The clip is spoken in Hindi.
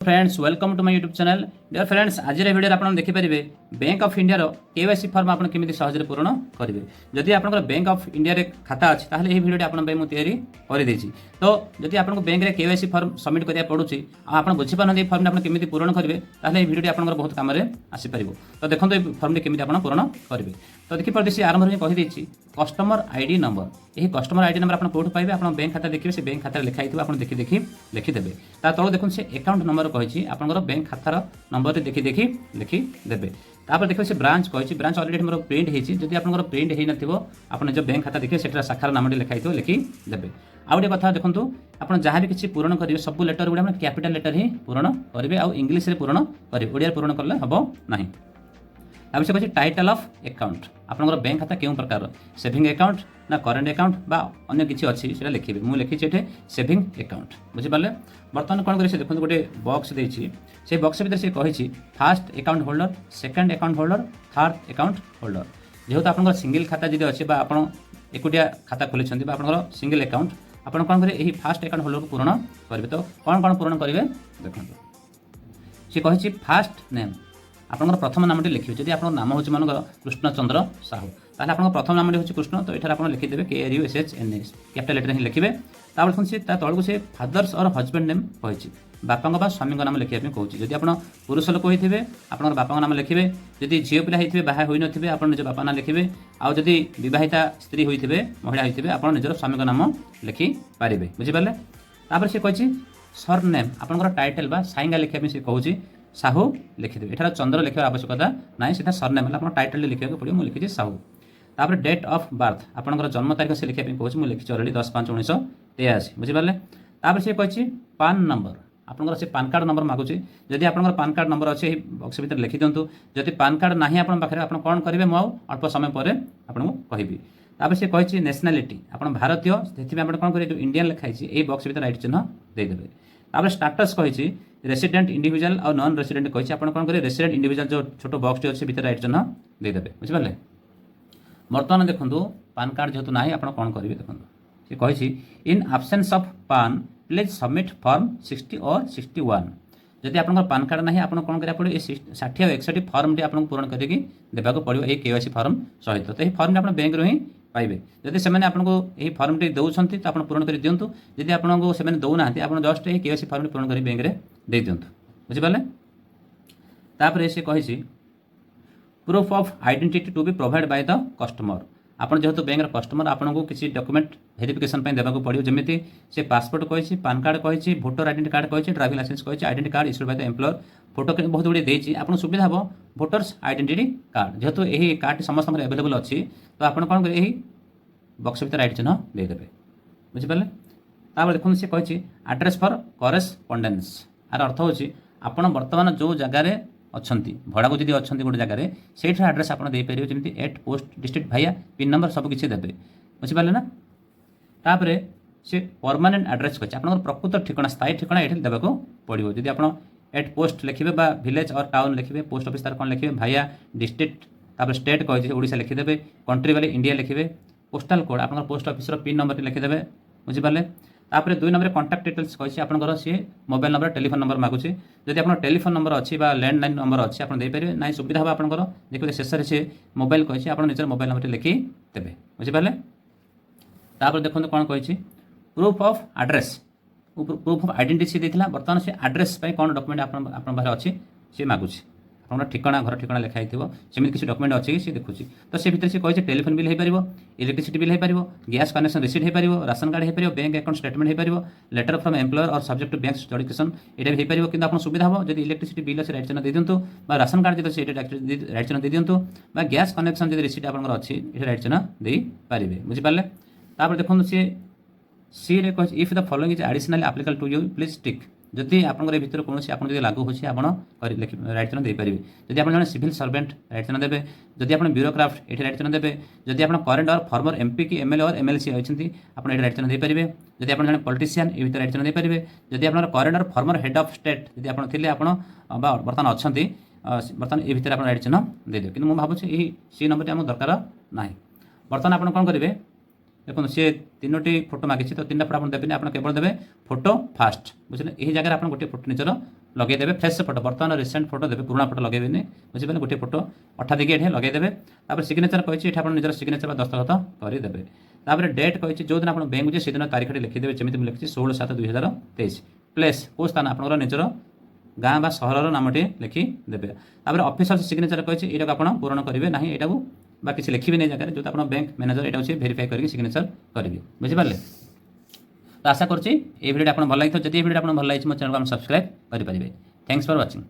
Friends welcome to my YouTube channel dear friends आज वीडियो आप देखिपारे Bank of India KYC form आप केमी सहज पूरण करेंगे जदि आप बैंक ऑफ इंडिया रे खाता अच्छी ताहले ये वीडियो आपन तैयारी कर देछि तो जदि आपको बैंक रे केवाईसी फॉर्म सबमिट करिया पड़ुछि आप बुझी पारन फॉर्म आप केमी पूरण करेंगे ताहले वीडियो आप बहुत काम आसी पारिबो तो देखो ये फॉर्म केमी आप पूरण करेंगे तो देखिए सी आरंभ में कहीदेछि कस्टमर आईडी नंबर यही कस्टमर आईडी नंबर आप कौट पाइबे आप बैंक खाता देखिए से बैंक खाता लिखाई आप देखी देखी लिखिदेवे ता तल देखो से अकाउंट नंबर कही आप बैंक खातार नंबर देखी देखी लिखिदेवे तापर देखिए से ब्रांच कही ब्रांच अलरेडी मोर प्रिंट होती जब आप प्रिंट हो ना आप निज बैंक खाता देखिए से शाखार नाम लिखाई लिखिदेवे आउ गोटे कथा देखो आप जहाँ भी किसी पूरण करेंगे सब लेटर गुड़ा कैपिटल लेटर ही पूरण करेंगे आउ इंग्लीश पूरण करेंगे ओडिया पूरण कले हम ना अब से कहते टाइटल ऑफ अकाउंट आपंकर बैंक खाता क्यों प्रकार सेविंग अकाउंट ना करेंट अकाउंट बा अन्य किसी अच्छी से लिखे मुझे लिखी सेविंग अकाउंट बुझिपारे बर्तमान कौन करें देखो गोटे बॉक्स देती से बॉक्स भितर से कही fast account holder second account holder third account holder जेहेतु आप सिंगल खाता जी अच्छे आप एकुटिया खाता खोली आप सिंगल अकाउंट आप कौन करेंगे यही फास्ट अकाउंट होल्डर को पूरण करेंगे तो कौन कौन पूरण करेंगे देखो सी कही फास्ट नेम आपंकर प्रथम नामटी लिखिए जब आप नाम हूँ मन कृष्णचंद्र साहू ताहले आप प्रथम नामटी हूँ कृष्ण तो ये आप लिखिदेवे KRUSHNS कैपिटल लेटर ही लिखिए तापर से तलू से फादर्स और हजबैंड नेम कही बापा स्वामी नाम लिखापी कहूँ जब आप पुरुष लोक होते आप बापा नाम लिखे जदि झील पिला होते बाहा हो नी आप निज बापा ना लिखे आउ जदि बहिता स्त्री होते महिला होते आप निजर स्वामी नाम लिखिपारे बुझिपारे तापर से कही सर नेम आपंकर टाइटल बा साइंगा लिखापी से कहूँ साहू लिखिदेवे एठार चंद्र लिखा आवश्यकता ना सीधा सरनेम है आप टाइटल लिखा पड़े मुझे लिखी साहू तापर डेट ऑफ बर्थ आपंकर जन्म तारीख से लिखापी कहूँ मुझे लिखी अलरेडी 10/5/1983 बुझिपारे तापर से कही पान नंबर आपंकर से पान कार्ड नंबर मागुची जदि आपंकर पान कार्ड नंबर अच्छे बक्स भर लिखि दिंतु जदि पान कार्ड ना आप पाखे आप कौन करेंगे मुझे अल्प समय पर आपको कहबी तापर से कही नेशनालिटी आप भारतीय से आप कौन करेंगे जो इंडियन लिखाई यही बक्स भर राइट चिन्ह देदेवे तापर स्टाटस कही रेसिडेंट इंडिविजुअल और नॉन रेसिडेंट कही आप कौन करेंगे रेसिडेंट इंडिविजुअल जो छोट बक्स अच्छे भर राइट चिन्ह देदेवे बुझिपारे बर्तमान देखो पान कार्ड जेहतु ना आप कौन करेंगे देखो सी कही इन आब्सेंस ऑफ पान प्लीज सबमिट फॉर्म 60 और 61 जदि आप पान कार्ड ना आप कौन करा पड़े 60 और 61 फॉर्म टी आपको पूरण करके देवाक पड़ो ये KYC फॉर्म सहित तो यह फॉर्म आप बैंक रू ही पाइबे जदि से आपको यही फॉर्म टी दौरान तो आप पूरण कर दिंतु जदि आपको से दौना आप जस्ट ये KYC फॉर्म पूरण कर बैंक में दे दिंतु बुझिपारे तापर से कही proof of identity to be provide by the customer आप जेहेतु बैंक कस्टमर आपको किसी डॉक्यूमेंट वेरिफिकेशन देवाक पड़ो जमी से पासपोर्ट कही पान कार्ड कही भोटर आइडेंटी कार्ड कही ड्राइविंग लाइसेंस कही identity card issued by the employer photo बहुत गुड़े देती आपको सुविधा हम भोटर्स आइडेंटिटी कार्ड जेहेतु यही कार्ड समस्त एवेलेबल अच्छी तो आप कौन करेंगे यही बक्स भर राइट चिन्ह देदेवे बुझिपारे तापर देखो सी कही एड्रेस फॉर करेस्पॉन्डेंस यार अर्थ हो आप बर्तमान जो जगार अच्छा भड़ा को जब अच्छा गोटे जगह से एड्रेस आप देपारे जमी 8 पोस्ट डिस्ट्रिक्ट भाइया पिन नंबर सबकि देते बुझिपारे ना तापर से परमानेंट एड्रेस कही आप प्रकृत ठिकाना स्थायी ठिकाना ये देवाक पड़ो जब आप 8 पोस्ट लिखे विलेज और टाउन लिखे पोस्ट ऑफिस तार कौन लिखे भाइया डिस्ट्रिक्ट तापर स्टेट कही ओडिशा लिखिदेवे कंट्री वाले इंडिया लिखे पोस्टाल कोड आप पोस्ट ऑफिस पिन नंबर लिखिदेवे बुझिपारे तापर 2 नंबर कॉन्टैक्ट डिटेल्स कही आपंकर सी मोबाइल नंबर टेलीफोन नंबर मागुची जदि आप टेलीफोन नंबर अच्छी लैंडलाइन नंबर अच्छी आप देपारे ना सुविधा हम आपंकर देखिए शेष से मोबाइल कही आप निजर मोबाइल नंबर लिखिदेवे बुझिपारे तापर देखो कौन कही proof of address proof of identity देता बर्तमान से एड्रेस कौन डॉक्यूमेंट आप अच्छी सी मागुची आप ठिकाना घर ठिकाना लिखाई सेमती किसी डॉक्यूमेंट अच्छी सी देखुची तो से भीतर से कही टेलीफोन बिल हो पार इलेक्ट्रिसिटी बिल हो पार गैस कनेक्शन रिसीट हो पार राशन कार्ड हो पार बैंक अकाउंट स्टेटमेंट हो पार लेटर फ्रॉम एम्प्लॉयर और सब्जेक्ट टू बैंक एजुकेशन ये भी हो पार कि आप सुविधा हम जब इलेक्ट्रिसिटी बिल अच्छे राइट चिन्ह दे दिंतु राशन कार्ड जब राइट चिन्ह दे दिंतु गैस कनेक्शन जब रिसीट आप अच्छी ये राइट चिन्ह दे पारे बुझिपारे तापर देखो सी रे कह if the following is additional applicable to you please tick जदि आपंकर भर कौन आप लागू होती राइट चिन्ह देपारे जदि आप जन सिविल सर्वेंट राइट चिन्ह देवे जदि आप ब्यूरोक्राफ्ट ये राइट चिन्ह देवे जदि आप करेंट और फॉर्मर MP की MLA और MLC होती आप राइट चिन्ह देपारे जदि आप जन पॉलिटिशियन ये राइट चिन्ह देपारे जदि आप करेंट और फॉर्मर हेड ऑफ स्टेट जदि आप थे आप बर्तमान अच्छा बर्तमान ये भितर आप राइट चिन्ह देदेवे कि मुझे भावुँ सी नंबर आम दरकार ना बर्तमान आप कौन करेंगे देखो सी 3टी फोटो मागिଛି तो 3टा फोटो आप देवेनि आप केवल देवे फोटो फास्ट बुझे यही जगह आप गोटे फोटो निजर लगेदेवे फ्रेश फोटो बर्तमान रिसेंट फोटो देवे पुराना फोटो लगेबेनि बुझे गोटे फोटो अठा देखिए ये लगेदेवे तापर सिग्नेचर कही ये आप निजर सिग्नेचर दस्तखत करदेवे तापर डेट कही जो दिन आप बैंक से दिन तारीख लिखिदेवे जमी मुझे लिखी 16/7/2023 प्लेस कौ स्थान आप निजर गाँ बा सहर नामटी लिखिदेवे तापर ऑफिसर सिग्नेचर कही यहाँ आप पूरण करेंगे ना यहाँ बा किसी लिखिबे नहीं जगह जो आप बैंक मैनेजर यहाँ अच्छे भेरीफाई करके सिग्नेचर करेंगे बुझिपारे। तो आशा करुँची ये वीडियो आप भल लगी जब ये वीडियो आप भल लगी मो चैनल को सब्सक्राइब करेंगे। Thanks for watching.